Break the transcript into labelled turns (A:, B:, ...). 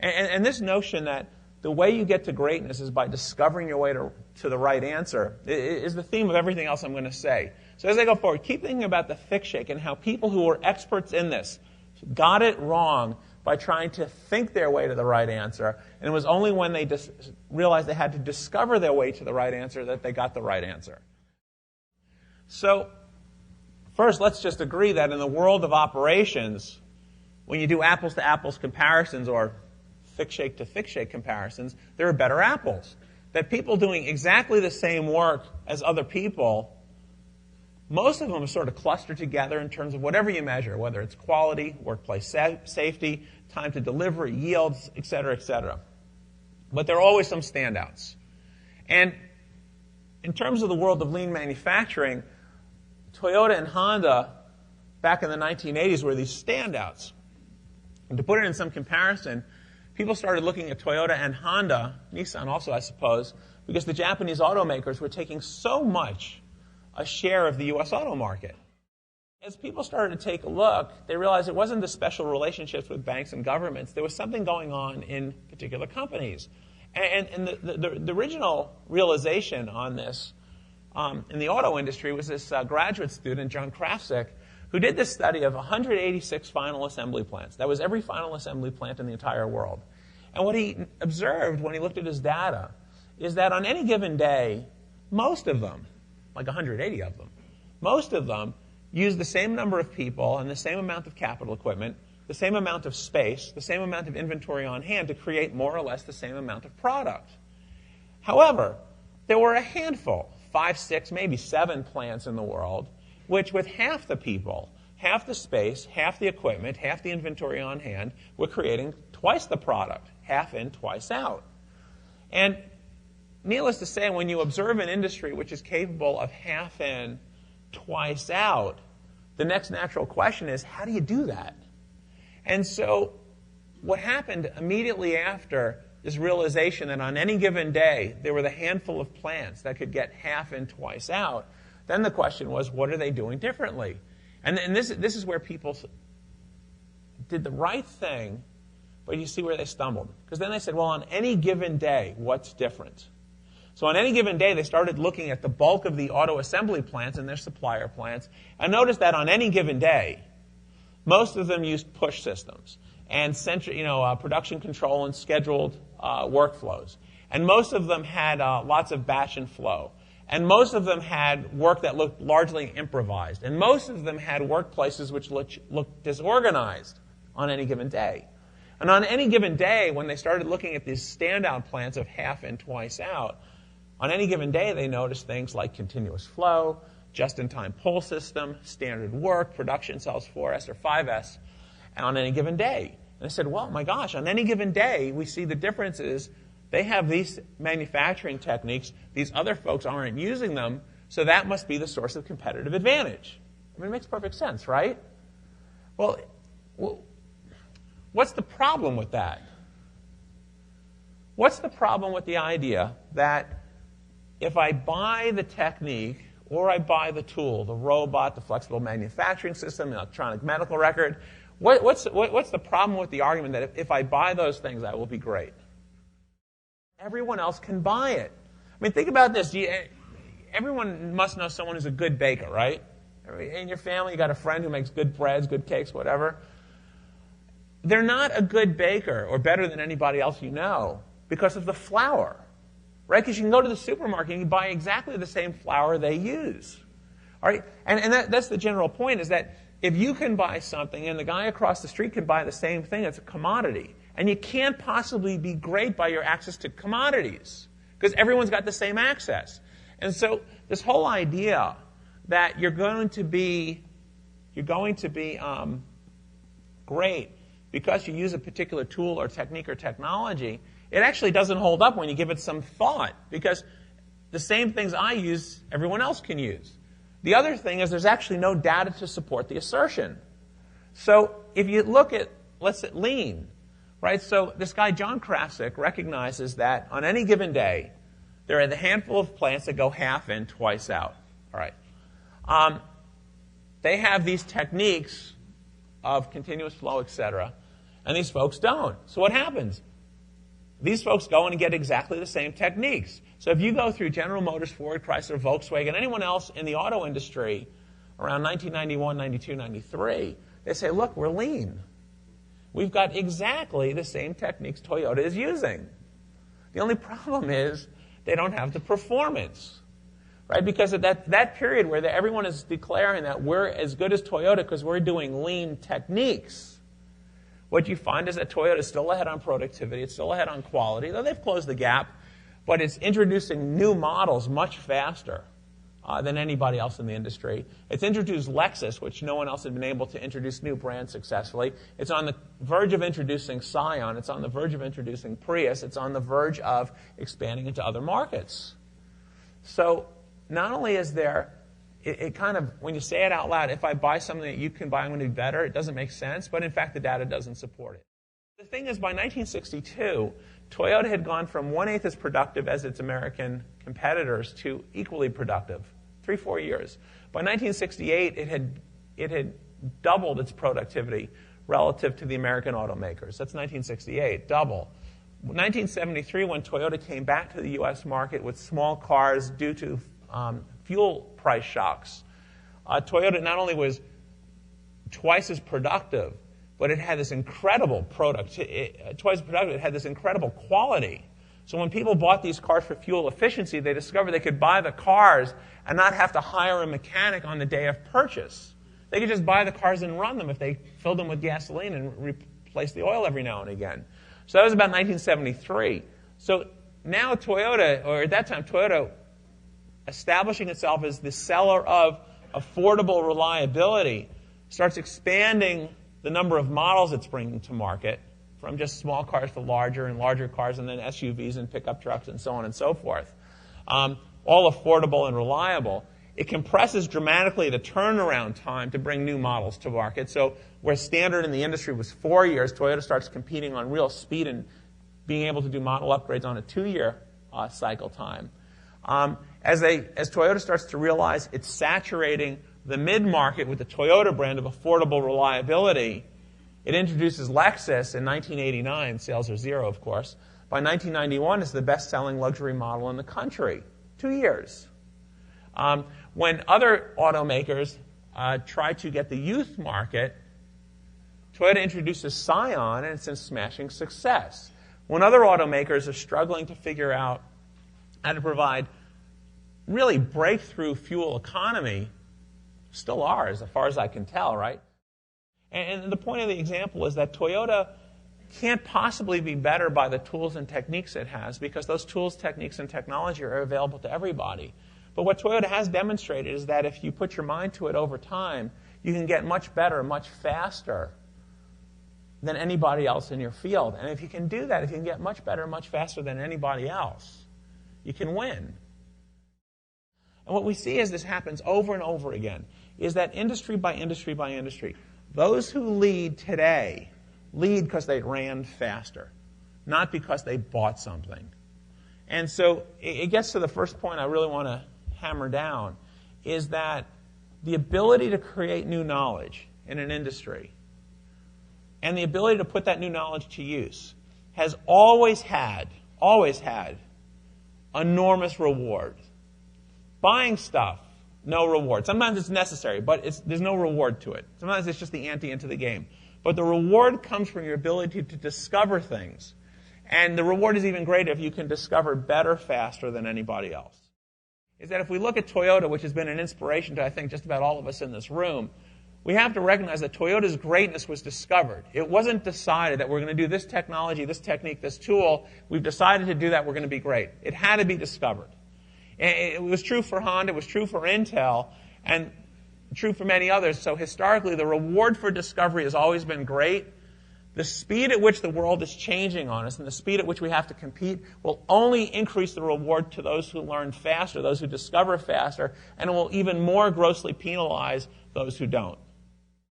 A: And this notion that the way you get to greatness is by discovering your way to the right answer is the theme of everything else I'm going to say. So as I go forward, keep thinking about the thick shake and how people who were experts in this got it wrong by trying to think their way to the right answer. And it was only when they realized they had to discover their way to the right answer that they got the right answer. So first, let's just agree that in the world of operations, when you do apples-to-apples comparisons or thick shake to thick shake comparisons, there are better apples. That people doing exactly the same work as other people, most of them are sort of clustered together in terms of whatever you measure, whether it's quality, workplace safety, time to deliver, yields, et cetera, et cetera. But there are always some standouts. And in terms of the world of lean manufacturing, Toyota and Honda back in the 1980s were these standouts. And to put it in some comparison, people started looking at Toyota and Honda, Nissan also, I suppose, because the Japanese automakers were taking so much a share of the U.S. auto market. As people started to take a look, they realized it wasn't the special relationships with banks and governments. There was something going on in particular companies. And the original realization on this in the auto industry was this graduate student, John Krafcik, who did this study of 186 final assembly plants. That was every final assembly plant in the entire world. And what he observed when he looked at his data is that on any given day, most of them, like 180 of them, most of them use the same number of people and the same amount of capital equipment, the same amount of space, the same amount of inventory on hand to create more or less the same amount of product. However, there were a handful, 5, 6, maybe 7 plants in the world, which with half the people, half the space, half the equipment, half the inventory on hand, were creating twice the product, half in, twice out. And needless to say, when you observe an industry which is capable of half in, twice out, the next natural question is, how do you do that? And so what happened immediately after this realization that on any given day there were the handful of plants that could get half in, twice out, then the question was, what are they doing differently? And this is where people did the right thing, but you see where they stumbled. Because then they said, well, on any given day, what's different? So on any given day, they started looking at the bulk of the auto assembly plants and their supplier plants, and noticed that on any given day, most of them used push systems and production control and scheduled workflows. And most of them had lots of batch and flow. And most of them had work that looked largely improvised. And most of them had workplaces which looked disorganized on any given day. And on any given day, when they started looking at these standout plants of half in, twice out, on any given day they noticed things like continuous flow, just-in-time pull system, standard work, production cells 4S or 5S, on any given day. And I said, well, my gosh, on any given day, we see the differences. They have these manufacturing techniques. These other folks aren't using them, so that must be the source of competitive advantage. I mean, it makes perfect sense, right? Well, what's the problem with that? What's the problem with the idea that if I buy the technique or I buy the tool, the robot, the flexible manufacturing system, the electronic medical record, what's the problem with the argument that if I buy those things, I will be great? Everyone else can buy it. I mean, think about this. Everyone must know someone who's a good baker, right? In your family, you got a friend who makes good breads, good cakes, whatever. They're not a good baker or better than anybody else you know because of the flour, right? Because you can go to the supermarket and you buy exactly the same flour they use. All right? And that's the general point, is that if you can buy something and the guy across the street can buy the same thing, it's a commodity. And you can't possibly be great by your access to commodities because everyone's got the same access. And so this whole idea that you're going to be great because you use a particular tool or technique or technology, it actually doesn't hold up when you give it some thought, because the same things I use, everyone else can use. The other thing is there's actually no data to support the assertion. So if you look at, let's say, lean, right? So this guy, John Krafcik, recognizes that on any given day, there are the handful of plants that go half in, twice out. All right. They have these techniques of continuous flow, etc. And these folks don't. So what happens? These folks go in and get exactly the same techniques. So if you go through General Motors, Ford, Chrysler, Volkswagen, anyone else in the auto industry around 1991, 92, 93, they say, look, we're lean. We've got exactly the same techniques Toyota is using. The only problem is they don't have the performance, right? Because at that period where everyone is declaring that we're as good as Toyota because we're doing lean techniques, what you find is that Toyota is still ahead on productivity, it's still ahead on quality, though they've closed the gap, but it's introducing new models much faster than anybody else in the industry. It's introduced Lexus, which no one else had been able to introduce new brands successfully. It's on the verge of introducing Scion. It's on the verge of introducing Prius. It's on the verge of expanding into other markets. So not only is there, it kind of, when you say it out loud, if I buy something that you can buy, I'm going to be better, it doesn't make sense, but in fact the data doesn't support it. The thing is, by 1962, Toyota had gone from 1/8 as productive as its American competitors to equally productive, 3-4 years. By 1968, it had doubled its productivity relative to the American automakers. That's 1968, double. 1973, when Toyota came back to the U.S. market with small cars due to fuel price shocks, Toyota not only was twice as productive, but it had this incredible it had this incredible quality. So when people bought these cars for fuel efficiency, they discovered they could buy the cars and not have to hire a mechanic on the day of purchase. They could just buy the cars and run them if they filled them with gasoline and replaced the oil every now and again. So that was about 1973. So now Toyota, or at that time Toyota, establishing itself as the seller of affordable reliability, starts expanding the number of models it's bringing to market from just small cars to larger and larger cars and then SUVs and pickup trucks and so on and so forth. All affordable and reliable. It compresses dramatically the turnaround time to bring new models to market. So where standard in the industry was 4 years, Toyota starts competing on real speed and being able to do model upgrades on a 2-year cycle time. As Toyota starts to realize it's saturating the mid-market with the Toyota brand of affordable reliability, it introduces Lexus in 1989. Sales are zero, of course. By 1991, it's the best-selling luxury model in the country. 2 years. When other automakers try to get the youth market, Toyota introduces Scion, and it's a smashing success. When other automakers are struggling to figure out how to provide really breakthrough fuel economy, still are, as far as I can tell, right? And the point of the example is that Toyota can't possibly be better by the tools and techniques it has, because those tools, techniques, and technology are available to everybody. But what Toyota has demonstrated is that if you put your mind to it over time, you can get much better, much faster than anybody else in your field. And if you can do that, if you can get much better, much faster than anybody else, you can win. And what we see as this happens over and over again is that industry by industry by industry, those who lead today lead because they ran faster, not because they bought something. And so it gets to the first point I really want to hammer down, is that the ability to create new knowledge in an industry and the ability to put that new knowledge to use has always had enormous reward. Buying stuff, no reward. Sometimes it's necessary, but there's no reward to it. Sometimes it's just the ante into the game. But the reward comes from your ability to discover things. And the reward is even greater if you can discover better faster than anybody else. Is that if we look at Toyota, which has been an inspiration to, I think, just about all of us in this room, we have to recognize that Toyota's greatness was discovered. It wasn't decided that we're going to do this technology, this technique, this tool. We've decided to do that, we're going to be great. It had to be discovered. It was true for Honda, it was true for Intel, and true for many others. So historically, the reward for discovery has always been great. The speed at which the world is changing on us and the speed at which we have to compete will only increase the reward to those who learn faster, those who discover faster, and it will even more grossly penalize those who don't.